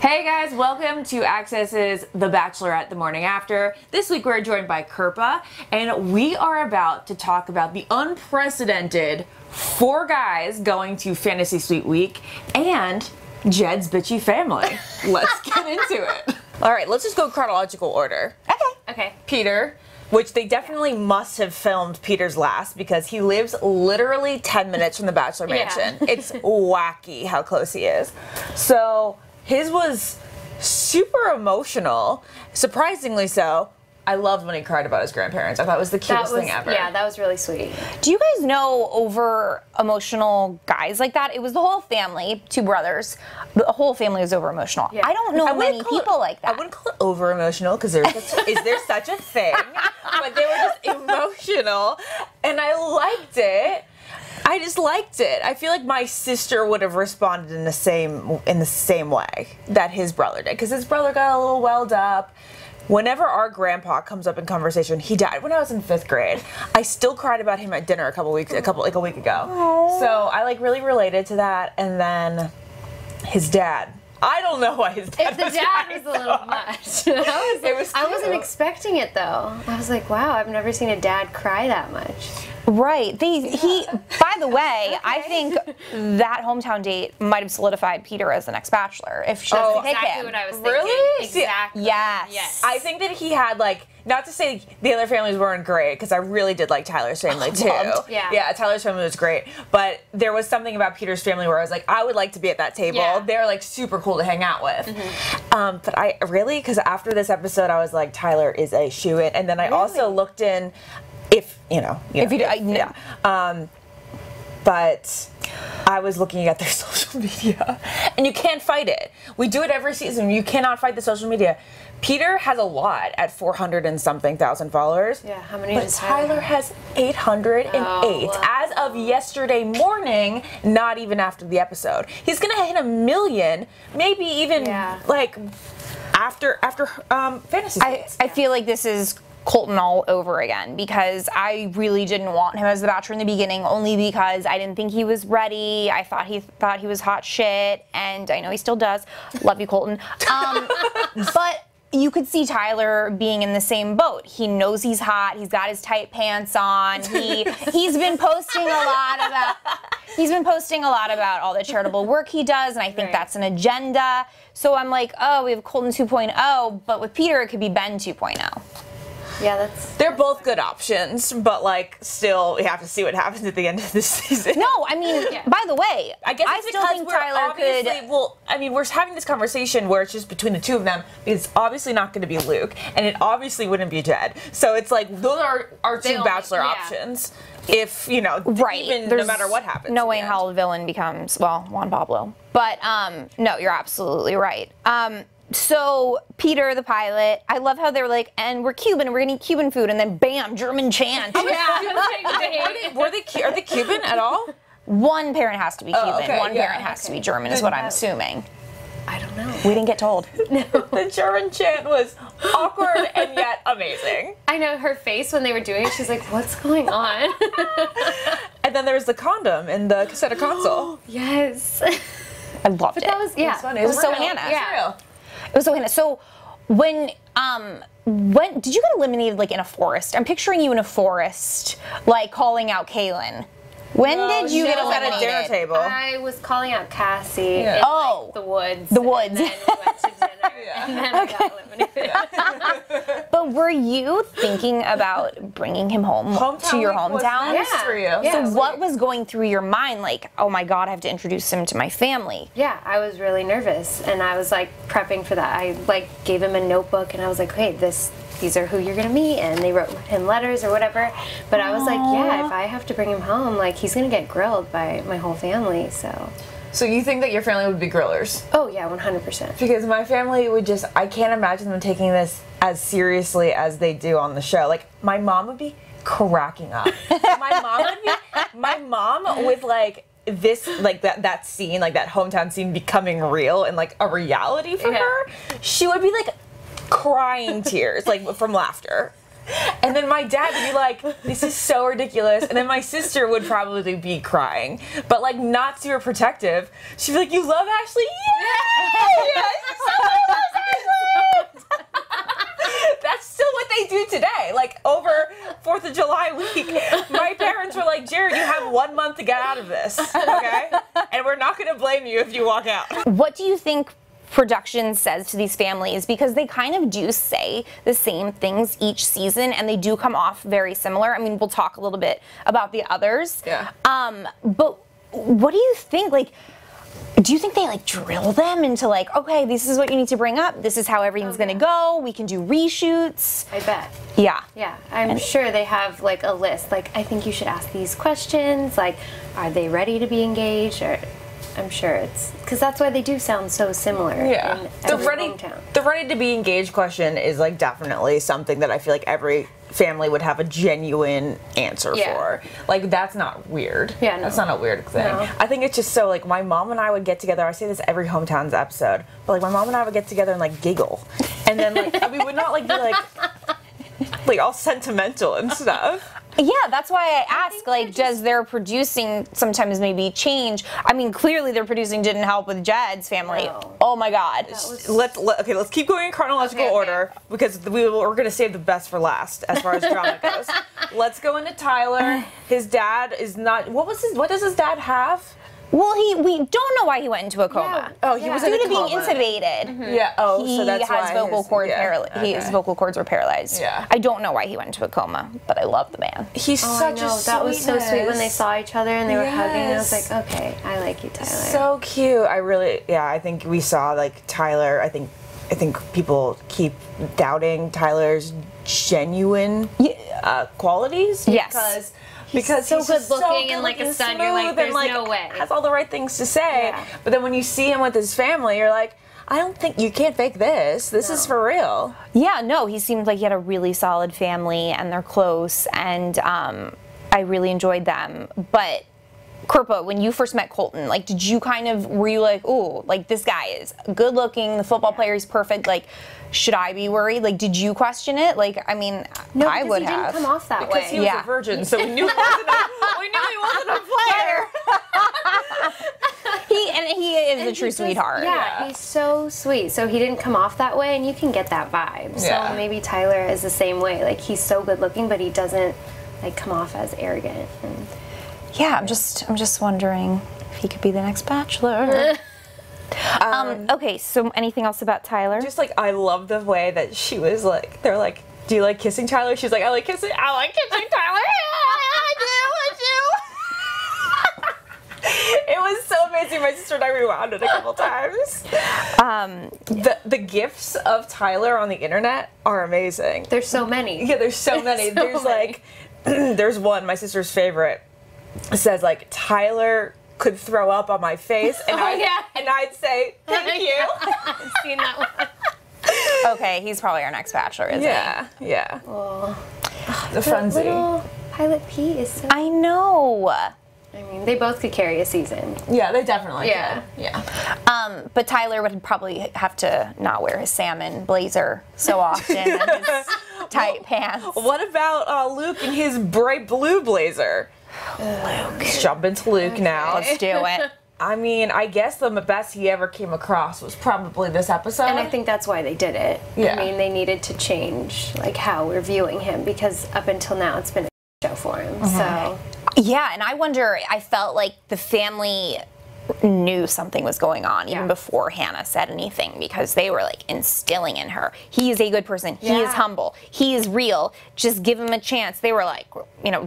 Hey guys, welcome to Access's The Bachelorette the morning after. This week we're joined by Kirpa, and we are about to talk about the unprecedented 4 guys going to Fantasy Suite Week and Jed's Bitchy family. Let's get into it. All right, let's just go chronological order. Okay. Peter, which they definitely must have filmed Peter's last because he lives literally 10 minutes from the Bachelor Mansion. It's wacky how close he is. So his was super emotional, surprisingly so. I loved when he cried about his grandparents. I thought it was the cutest thing ever. Yeah, that was really sweet. Do you guys know over emotional guys like that? It was the whole family, 2 brothers. The whole family was over emotional. Yeah. I don't know many people like that. I wouldn't call it over emotional because is there such a thing? But they were just emotional, and I liked it. I just liked it. I feel like my sister would have responded in the same way that his brother did, because his brother got a little welled up. Whenever our grandpa comes up in conversation, he died when I was in 5th grade. I still cried about him at dinner a week ago. Aww. So I really related to that. And then his dad. I don't know why his dad was a little much. I wasn't expecting it though. I was like, wow, I've never seen a dad cry that much. Right. By the way, I think that hometown date might have solidified Peter as the next Bachelor if she doesn't pick exactly him. What I was thinking. Really? Exactly. Yes. I think that he had not to say the other families weren't great, because I really did like Tyler's family too. Yeah, Tyler's family was great, but there was something about Peter's family where I was like, I would like to be at that table. Yeah. They're super cool to hang out with. Mm-hmm. But I really, because after this episode, I was like, Tyler is a shoo-in, and then I also looked in. But I was looking at their social media, and you can't fight it. We do it every season. You cannot fight the social media. Peter has a lot at 400 and something thousand followers. Yeah, how many? But Tyler has 808 as of yesterday morning. Not even after the episode. He's gonna hit 1 million, maybe even after Fantasy. I feel like this is Colton all over again, because I really didn't want him as the Bachelor in the beginning, only because I didn't think he was ready. I thought he was hot shit, and I know he still does. Love you, Colton. But you could see Tyler being in the same boat. He knows he's hot. He's got his tight pants on. He's been posting a lot about all the charitable work he does, and I think that's an agenda. So I'm like, oh, we have Colton 2.0, but with Peter it could be Ben 2.0. Yeah, they're both good options, but still we have to see what happens at the end of this season. No, I mean, by the way, I guess I still think Tyler could. Well, I mean, we're having this conversation where it's just between the 2 of them. It's obviously not going to be Luke, and it obviously wouldn't be Jed. So it's those are our 2 Bachelor options. If even no matter what happens. No way in hell the villain becomes Juan Pablo. But no, you're absolutely right. So Peter, the pilot, I love how they were like, and we're Cuban, we're gonna eat Cuban food, and then bam, German chant. Are they Cuban at all? One parent has to be Cuban. One parent has to be German, is what I'm assuming. I don't know. We didn't get told. No. The German chant was awkward and yet amazing. I know her face when they were doing it. She's like, "What's going on?" And then there was the condom in the cassette console. Yes. I loved it. That was it was fun. It was so Hannah. Yeah. It was so Hannah. So when did you get eliminated in a forest? I'm picturing you in a forest, calling out Kaylin. When did you get eliminated? At a dinner table. I was calling out Cassie in the woods. The woods. And then we went to dinner, and then I got eliminated. But were you thinking about bringing him home to your hometown? Nice for you. So what was going through your mind? Oh my God, I have to introduce him to my family. Yeah, I was really nervous, and I was prepping for that. I gave him a notebook, and I was like, hey, these are who you're gonna meet, and they wrote him letters or whatever. But I was like, yeah, if I have to bring him home, he's gonna get grilled by my whole family. So you think that your family would be grillers? Oh yeah, 100%. Because my family would I can't imagine them taking this as seriously as they do on the show. My mom would be cracking up. My mom with this that scene, that hometown scene becoming real and a reality for her, she would be crying tears from laughter. And then my dad would be like, this is so ridiculous. And then my sister would probably be crying, but like not super protective. She'd be like, you love Ashley? Yeah! Yeah, she's so my parents were like, Jared, you have 1 month to get out of this, okay? And we're not going to blame you if you walk out. What do you think production says to these families? Because they kind of do say the same things each season, and they do come off very similar. I mean, we'll talk a little bit about the others. Yeah. But what do you think? Like, do you think they like drill them into like, okay, this is what you need to bring up. This is how everything's going to go. We can do reshoots. I bet. Yeah. Yeah, I'm sure they have like a list. Like, I think you should ask these questions. Like, are they ready to be engaged? Or I'm sure it's because that's why they do sound so similar. Yeah. In every hometown. The ready to be engaged question is like definitely something that I feel like every family would have a genuine answer for. Like, that's not weird. Yeah, no. That's not a weird thing. No. I think it's just so, like, my mom and I would get together. I say this every Hometowns episode, but like my mom and I would get together and like giggle, and then like we would not like be like all sentimental and stuff. Yeah, that's why I ask, like, does their producing sometimes maybe change? I mean, clearly their producing didn't help with Jeds Family. No. Oh my God. Let's keep going in chronological order, because we're going to save the best for last as far as drama goes. Let's go into Tyler. His dad is not. What does his dad have? Well, we don't know why he went into a coma. Yeah. Oh, he was in Due a to being coma. intubated. Yeah. Oh, He so that's has why vocal cord okay. His vocal cords were paralyzed. Yeah. I don't know why he went into a coma, but I love the man. He's Oh, such I know. a That was so sweet when they sweetness. saw each other and they were hugging. And I was Yes. like, okay, I like you, Tyler. So cute. I think we saw like Tyler. I think people keep doubting Tyler's genuine qualities. Yes. Because so he's just good-looking and like a stud. You're like, smooth there's and, no way. Has all the right things to say. Yeah. But then when you see him with his family, you're like, I don't think you can't fake this. This is for real. Yeah, no, he seemed like he had a really solid family and they're close, and I really enjoyed them. But Kirpa, when you first met Colton, like, were you like, ooh, like, this guy is good looking, the football player is perfect, like, should I be worried? Like, did you question it? Like, I mean, No, I would he have. didn't come off that Because way. he was Yeah. a virgin, so we knew he wasn't a player. He is a true sweetheart. Yeah, he's so sweet. So he didn't come off that way, and you can get that vibe. Yeah. So maybe Tyler is the same way. Like, he's so good looking, but he doesn't like come off as arrogant. And Yeah, I'm just wondering if he could be the next Bachelor. Okay, so anything else about Tyler? Just like, I love the way that she was like, they're like, do you like kissing Tyler? She's like, I like kissing Tyler. I do. It was so amazing. My sister and I rewound it a couple times. The gifs of Tyler on the internet are amazing. there's so many. Yeah, there's so many. So There's many. like, there's one, my sister's favorite, says like, Tyler could throw up on my face, and I'd say, thank you. I've seen that one. Okay, he's probably our next Bachelor, isn't he? Yeah. Oh, The the frenzy. little Pilot P is so. I know. I mean, they both could carry a season. Yeah, they definitely Yeah. can. Yeah. But Tyler would probably have to not wear his salmon blazer so often and his tight pants. What about Luke and his bright blue blazer? Let's jump into Luke now. Let's do it. I mean, I guess the best he ever came across was probably this episode. And I think that's why they did it. Yeah. I mean, they needed to change like how we're viewing him, because up until now it's been a show for him. So Yeah, and I felt like the family knew something was going on even before Hannah said anything, because they were like instilling in her, he is a good person, he is humble, he is real, just give him a chance. They were like,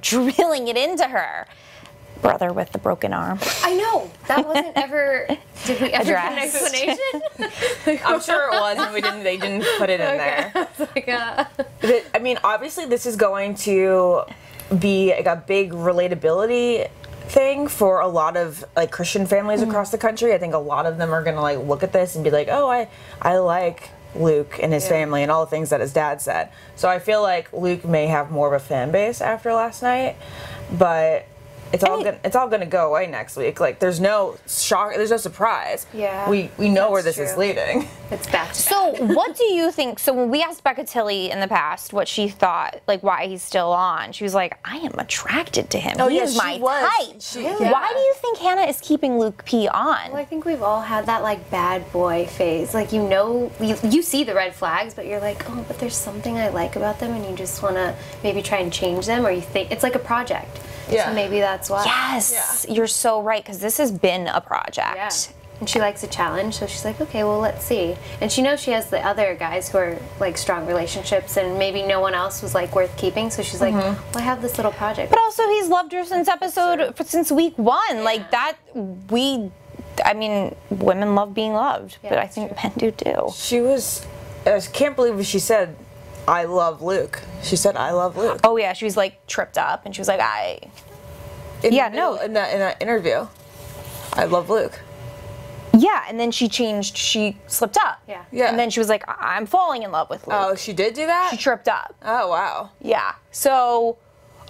drilling it into her. Brother with the broken arm. I know that wasn't ever. Did we ever get an Addressed. explanation? I'm sure it was, and they didn't put it in there. Like, I mean, obviously this is going to be like a big relatability thing for a lot of like Christian families across the country. I think a lot of them are gonna like look at this and be like, oh, I like Luke and his family and all the things that his dad said. So I feel like Luke may have more of a fan base after last night, but it's all gonna go away next week. Like there's no shock, there's no surprise. Yeah, we know where this true. is leading. It's back to So what do you think? So when we asked Becca Tilly in the past what she thought, like why he's still on, she was like, I am attracted to him. Oh, He yeah, is she my was. type. Yeah. Why do you think Hannah is keeping Luke P on? Well, I think we've all had that like bad boy phase. Like you see the red flags, but you're like, oh, but there's something I like about them, and you just want to maybe try and change them, or you think it's like a project. Yeah. So maybe that's why. Yes, you're so right, because this has been a project. Yeah. And she likes a challenge, so she's like, okay, well, let's see. And she knows she has the other guys who are like strong relationships, and maybe no one else was like worth keeping. So she's like, well, I have this little project. But also, he's loved her since week 1. Like that, I mean, women love being loved, Yeah, but I that's think men do too. I can't believe she said, I love Luke. She said, I love Luke. Oh yeah, she was like tripped up, and she was like, In that interview, I love Luke. Yeah, and then she slipped up. Yeah. And then she was like, I'm falling in love with Luke. Oh, she did do that? She tripped up. Oh, wow. Yeah. So,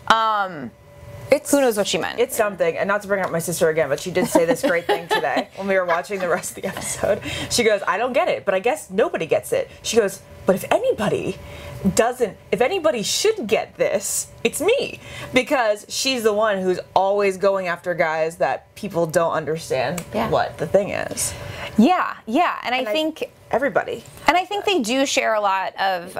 who knows what she meant? It's something, and not to bring up my sister again, but she did say this great thing today when we were watching the rest of the episode. She goes, I don't get it, but I guess nobody gets it. She goes, but if anybody should get this, it's me. Because she's the one who's always going after guys that people don't understand what the thing is. Yeah. And I think everybody. And I think they do share a lot of,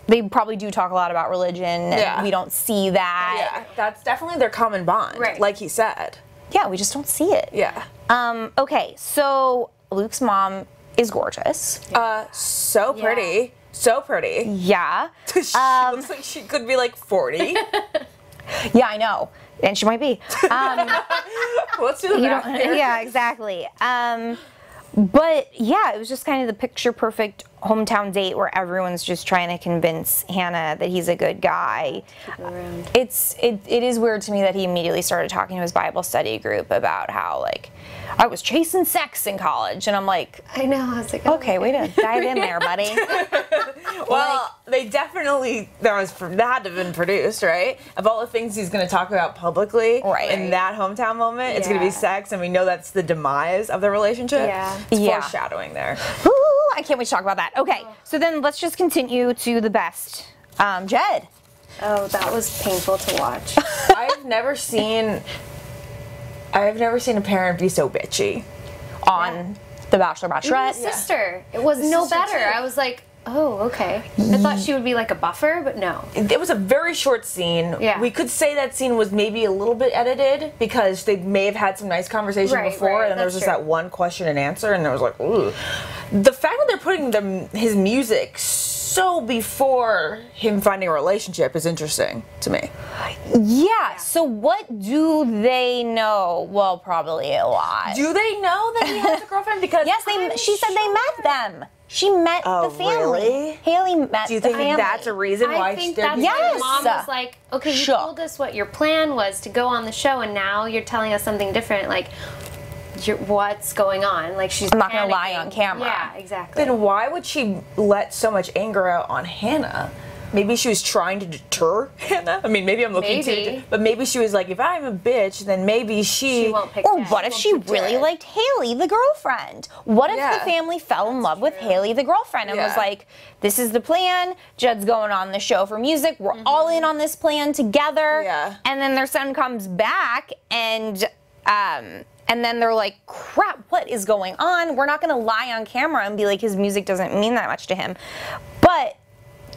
they probably do talk a lot about religion, and we don't see that. Yeah, that's definitely their common bond, like he said. Yeah, we just don't see it. Yeah. Okay, so Luke's mom is gorgeous. So pretty. So pretty. Yeah. She looks like she could be like 40. Yeah, I know. And she might be. Let's do the math here. Yeah, exactly. But yeah, it was just kind of the picture perfect hometown date where everyone's just trying to convince Hannah that he's a good guy. It is weird to me that he immediately started talking to his Bible study group about how like I was chasing sex in college, and I'm like, I know. I was like, okay, way to dive in there, buddy. Well, they definitely that had to have been produced, right? Of all the things he's going to talk about publicly in that hometown moment, it's going to be sex, and we know that's the demise of the relationship. Yeah. It's foreshadowing there. Ooh, I can't wait to talk about that. Okay, so then let's just continue to the best. Jed. Oh, that was painful to watch. I've never seen a parent be so bitchy On The Bachelor, Bachelorette. Sister, it was no better. too. I was like, oh, okay. I thought she would be like a buffer, but no. It was a very short scene. Yeah. We could say that scene was maybe a little bit edited because they may have had some nice conversation before, and then there was just that one question and answer, and there was like, ooh. The fact that they're putting his music so before him finding a relationship is interesting to me. Yeah, so what do they know? Well, probably a lot. Do they know that he has a girlfriend? Because Yes, she said they met them. She met the family. Really? Haley met Do you the think family. that's a reason why I think they're that's being why Yes. mom was like, okay, you Shook. told us what your plan was to go on the show, and now you're telling us something different. Like, what's going on? Like, she's I'm not gonna lie panicking. on camera. Yeah, exactly. Then why would she let so much anger out on Hannah? Maybe she was trying to deter Hannah. I mean, maybe I'm looking Maybe. too, but maybe she was like, if I'm a bitch, then maybe She won't pick Or Jack. what if she really Jack. liked Haley, the girlfriend? What if Yeah. the family fell in love with Haley, the girlfriend, and was Yeah. like, this is the plan, Jed's going on the show for music, we're all in on this plan together. Yeah. And then their son comes back, and then they're like, crap, what is going on? We're not gonna lie on camera and be like, his music doesn't mean that much to him. But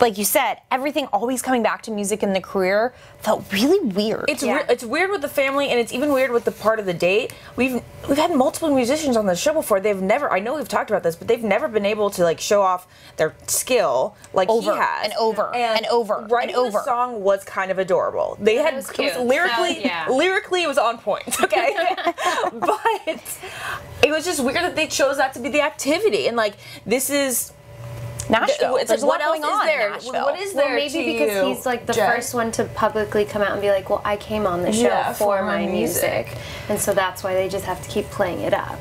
like you said, everything always coming back to music in the career felt really weird. It's weird with the family, and it's even weird with the part of the date. We've had multiple musicians on the show before. They've never, I know we've talked about this, but they've never been able to like show off their skill like Over he has. and over and over Writing and over. the song was kind of adorable. They had was cute. lyrically it was on point. Okay, but it was just weird that they chose that to be the activity, and like this is. Nashville. It's There's like, a what lot going else on is there? in Nashville. What is there? Well, maybe to because you, he's like the Jen? first one to publicly come out and be like, well, I came on the show for my music. And so that's why they just have to keep playing it up.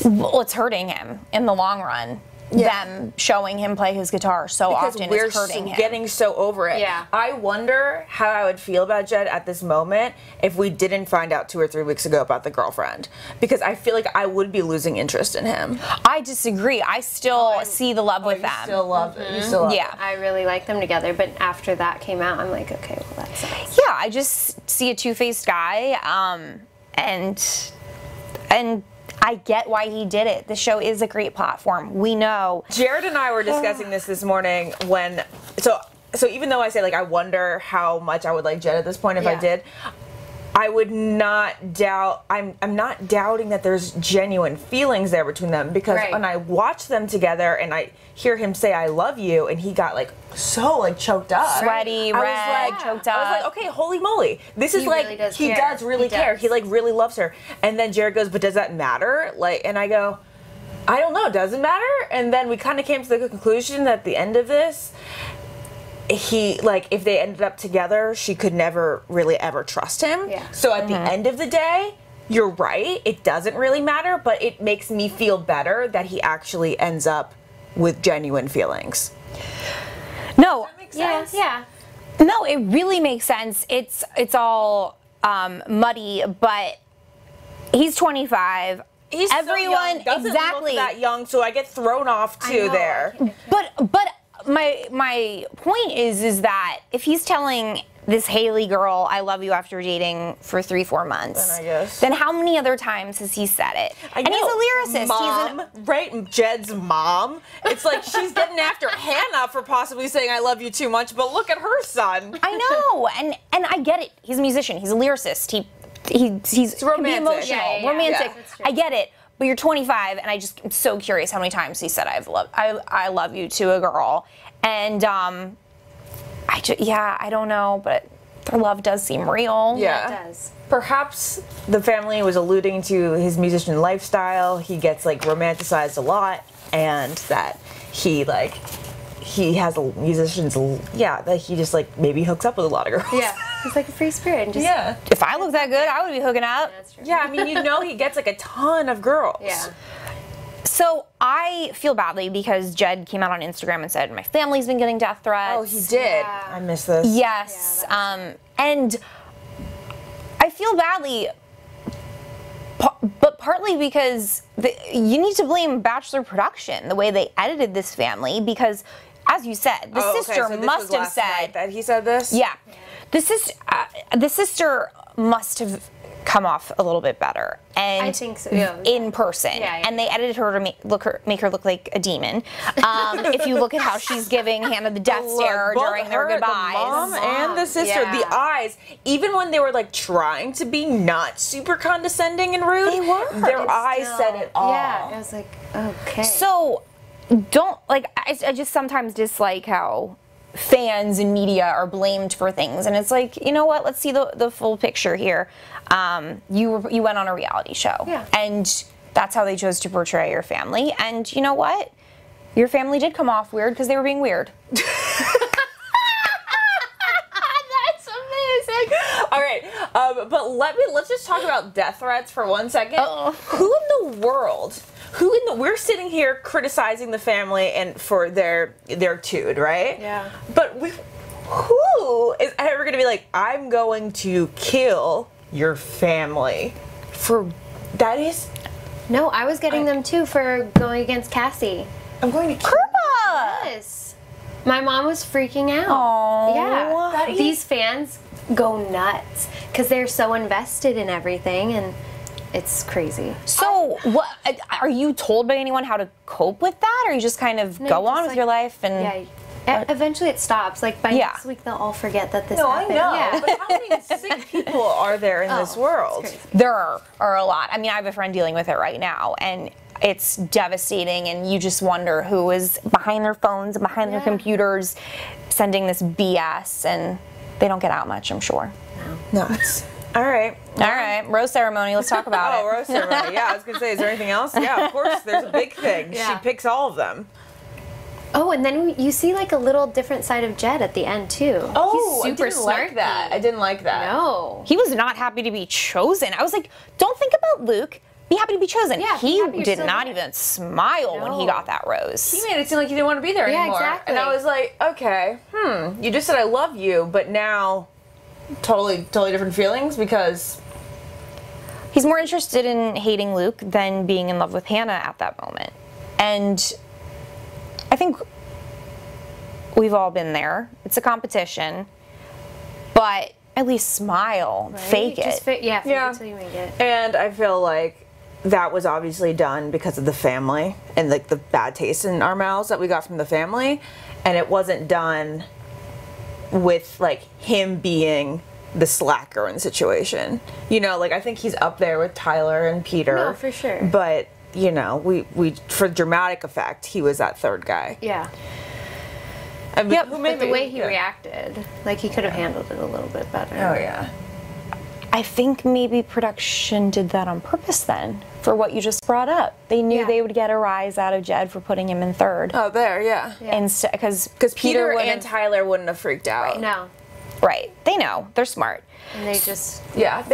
Well, it's hurting him in the long run. them showing him play his guitar so often is hurting him. Getting so over it. Yeah. I wonder how I would feel about Jed at this moment if we didn't find out 2 or 3 weeks ago about the girlfriend, because I feel like I would be losing interest in him. I disagree. I still see the love with them. Still love it. You still love it. I really like them together, but after that came out, I'm like, okay, well, that sucks. Yeah, I just see a two-faced guy, and I get why he did it. The show is a great platform. We know. Jared and I were discussing this morning when, so even though I say, like, I wonder how much I would like Jed at this point if I did, I would not doubt, I'm not doubting that there's genuine feelings there between them, because when I watch them together and I hear him say I love you and he got like so like choked up, sweaty, red, choked up. I was like, okay, holy moly, this is like, really does he care. does really care. He like really loves her. And then Jared goes, but does that matter? Like, and I go, I don't know, does it matter? And then we kind of came to the conclusion that at the end of this, he, like, if they ended up together, she could never really ever trust him. Yeah. So at the end of the day, you're right, it doesn't really matter, but it makes me feel better that he actually ends up with genuine feelings. No. That makes sense? Yeah. No, it really makes sense. It's all muddy, but he's 25. He's Everyone so young, doesn't exactly look that young, so I get thrown off too there. But my point is that if he's telling this Haley girl I love you after dating for 3-4 months, Then I guess. then how many other times has he said it? And he's a lyricist. Mom, right? Jed's mom. It's like she's getting after Hannah for possibly saying I love you too much, but look at her son. I know, and I get it. He's a musician. He's a lyricist. He's romantic. can be emotional, romantic. Yeah. I get it. But you're 25, and I'm so curious how many times he said I love you to a girl, and I don't know, but their love does seem real. Yeah, It does. Perhaps the family was alluding to his musician lifestyle. He gets like romanticized a lot, and that he has a musician's, that he just like maybe hooks up with a lot of girls. Yeah. He's like a free spirit. And just, If I look that good, I would be hooking up. That's true. Yeah, I mean, he gets like a ton of girls. Yeah. So I feel badly because Jed came out on Instagram and said my family's been getting death threats. Oh, he did. Yeah. I missed this. Yes, Yeah, and I feel badly, but partly because you need to blame Bachelor production, the way they edited this family, because, as you said, the sister so this must was have last said night that he said this. Yeah, the sister must have come off a little bit better, and I think so, yeah. in person. Yeah. And they edited her to make her look like a demon. If you look at how she's giving Hannah the death stare Both during their her, goodbyes. The mom and the sister, Yeah. the eyes, even when they were like trying to be not super condescending and rude, They were. their eyes Still, said it all. Yeah. I was like, okay. So, I just sometimes dislike how fans and media are blamed for things, and it's like, you know what, let's see the full picture here. You went on a reality show, and that's how they chose to portray your family, and you know what, your family did come off weird because they were being weird. That's amazing. All right, but let's just talk about death threats for 1 second. Who in the world? We're sitting here criticizing the family and for their tude, right? Yeah. But who is ever going to be like, I'm going to kill your family for that? Is No, I was getting them too for going against Cassie. I'm going to kill Kirpa! Yes. My mom was freaking out. Aw. Yeah. That is- These fans go nuts because they're so invested in everything, and it's crazy. So, what are you told by anyone how to cope with that, or you just kind of No, go just on with like- your life and? Yeah. Eventually it stops. Like by next week they'll all forget that this No, I happened. know. Yeah. But how many sick people are there in this world? It's crazy. There are a lot. I mean, I have a friend dealing with it right now, and it's devastating, and you just wonder who is behind their phones and behind their computers sending this BS, and they don't get out much, I'm sure. Nuts. All right. All right, rose ceremony, let's talk about Oh, it. roast ceremony. Yeah, I was gonna say, is there anything else? Yeah, of course. There's a big thing. Yeah. She picks all of them. Oh, and then you see like a little different side of Jed at the end too. Oh, he's super I didn't like snarky. that. I didn't like that. No. He was not happy to be chosen. I was like, don't think about Luke. be happy to be chosen. Yeah, be he happy you're did still not there. even smile when he No. got that rose. He made it seem like he didn't want to be there Yeah, anymore. exactly. And I was like, okay, you just said I love you, but now totally different feelings because He's more interested in hating Luke than being in love with Hannah at that moment. And I think we've all been there. It's a competition. But at least smile, Right? fake Just it. fake Yeah. it till you make it. And I feel like that was obviously done because of the family and like the bad taste in our mouths that we got from the family. And it wasn't done with like him being the slacker in the situation. You know, like I think he's up there with Tyler and Peter. No, for sure. But, you know, we for dramatic effect, he was that third guy. Yeah. I mean, Yep. who But the way he yeah. reacted, like he could have handled it a little bit better. Oh yeah. I think maybe production did that on purpose then, for what you just brought up. They knew Yeah. they would get a rise out of Jed for putting him in third. Oh, there, yeah. Instead, because Peter and wouldn't- Tyler wouldn't have freaked out. No. Right. They know. They're smart. And they just Yeah,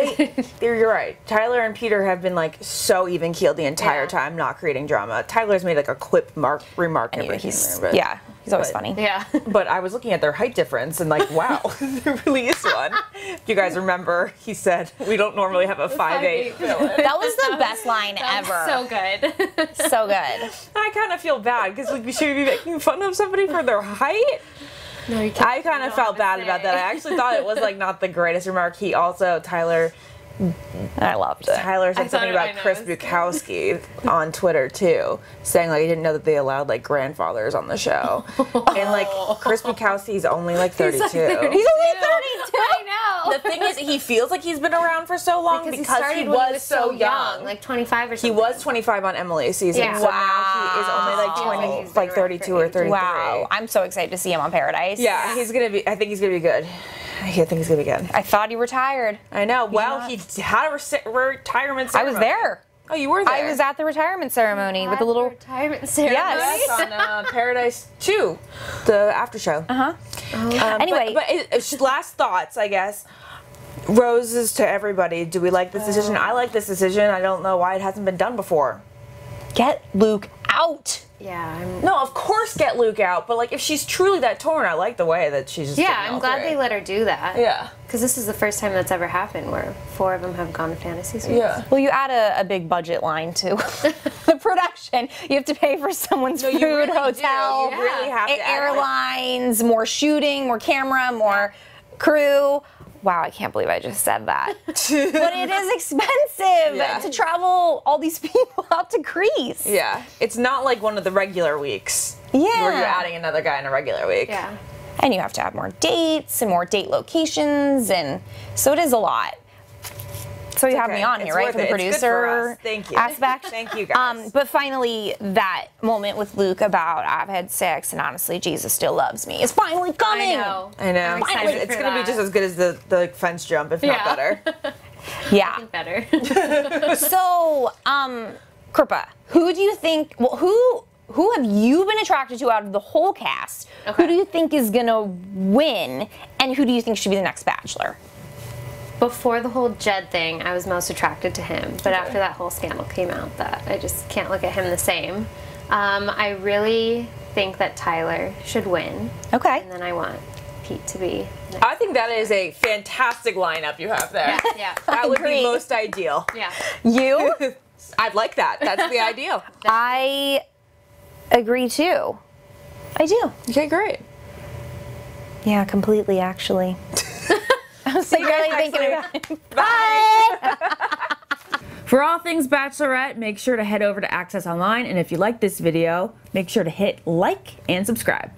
you're right. Tyler and Peter have been like so even keeled the entire Yeah. time, not creating drama. Tyler's made like a quip remark. Anyway, every he's, there, but, yeah, he's always but- funny. yeah. But I was looking at their height difference and like, wow, there really is one. If you guys remember, he said we don't normally have a 5'8" villain. That was the best line ever. So good. So good. I kind of feel bad because like, should we be making fun of somebody for their height? No, you can't. I kind of felt bad about that. I actually thought it was like not the greatest remark. He also I loved it. Tyler said I something thought I about know, Chris it was- Bukowski on Twitter too, saying like he didn't know that they allowed like grandfathers on the show, and like Chris Bukowski's only like 32. He's only 32. I know. The thing is, he feels like he's been around for so long because, he started he when was so young. like 25 or He something. was 25 on Emily's season, Yeah. so now he is only like Wow. 20, He's like been around 32 for or 33. Wow. I'm so excited to see him on Paradise. Yeah, he's gonna be. I think he's gonna be good. I think he's gonna be good. I thought he retired. I know. Well, not. he had a retirement I ceremony. was there. Oh, you were there. I was at the retirement ceremony with a little. retirement ceremony. Yes. Yes, on Paradise 2, the after show. Anyway. But last thoughts, I guess. Roses to everybody. Do we like this decision? I like this decision. I don't know why it hasn't been done before. Get Luke out. Yeah. No, of course get Luke out, but like if she's truly that torn, I like the way that she's just Yeah, getting I'm glad all they let her do that. Yeah. Because this is the first time that's ever happened where 4 of them have gone to fantasy suites. Yeah. Well, you add a big budget line to the production. You have to pay for someone's food, you really do. hotel, You really have to add airlines, more shooting, more camera, more crew. Wow, I can't believe I just said that. But it is expensive Yeah. to travel all these people out to Greece. Yeah. It's not like one of the regular weeks. Yeah. Where you're adding another guy in a regular week. Yeah. And you have to have more dates and more date locations, and so it is a lot. So you have okay. me on It's here, right, worth from the it. It's good for producer us. Thank you. aspect. Thank you, guys. But finally, that moment with Luke about I've had sex and honestly Jesus still loves me is finally coming. I know. I know. I'm excited Finally, for it's going to be that. just as good as the fence jump, if not Yeah. better. Yeah. Better. So, Kirpa, who do you think? Well, who have you been attracted to out of the whole cast? Okay. Who do you think is gonna win, and who do you think should be the next Bachelor? Before the whole Jed thing, I was most attracted to him. But after that whole scandal came out, that I just can't look at him the same. I really think that Tyler should win. Okay. And then I want Pete to be next. I think that is a fantastic lineup you have there. Yeah. That would Agree. be most ideal. Yeah. You? I'd like that. That's the ideal. I agree too. I do. Okay, great. Yeah, completely. Actually. I was like really next thinking week. about it. Bye. For all things Bachelorette, make sure to head over to Access Online, and if you like this video, make sure to hit like and subscribe.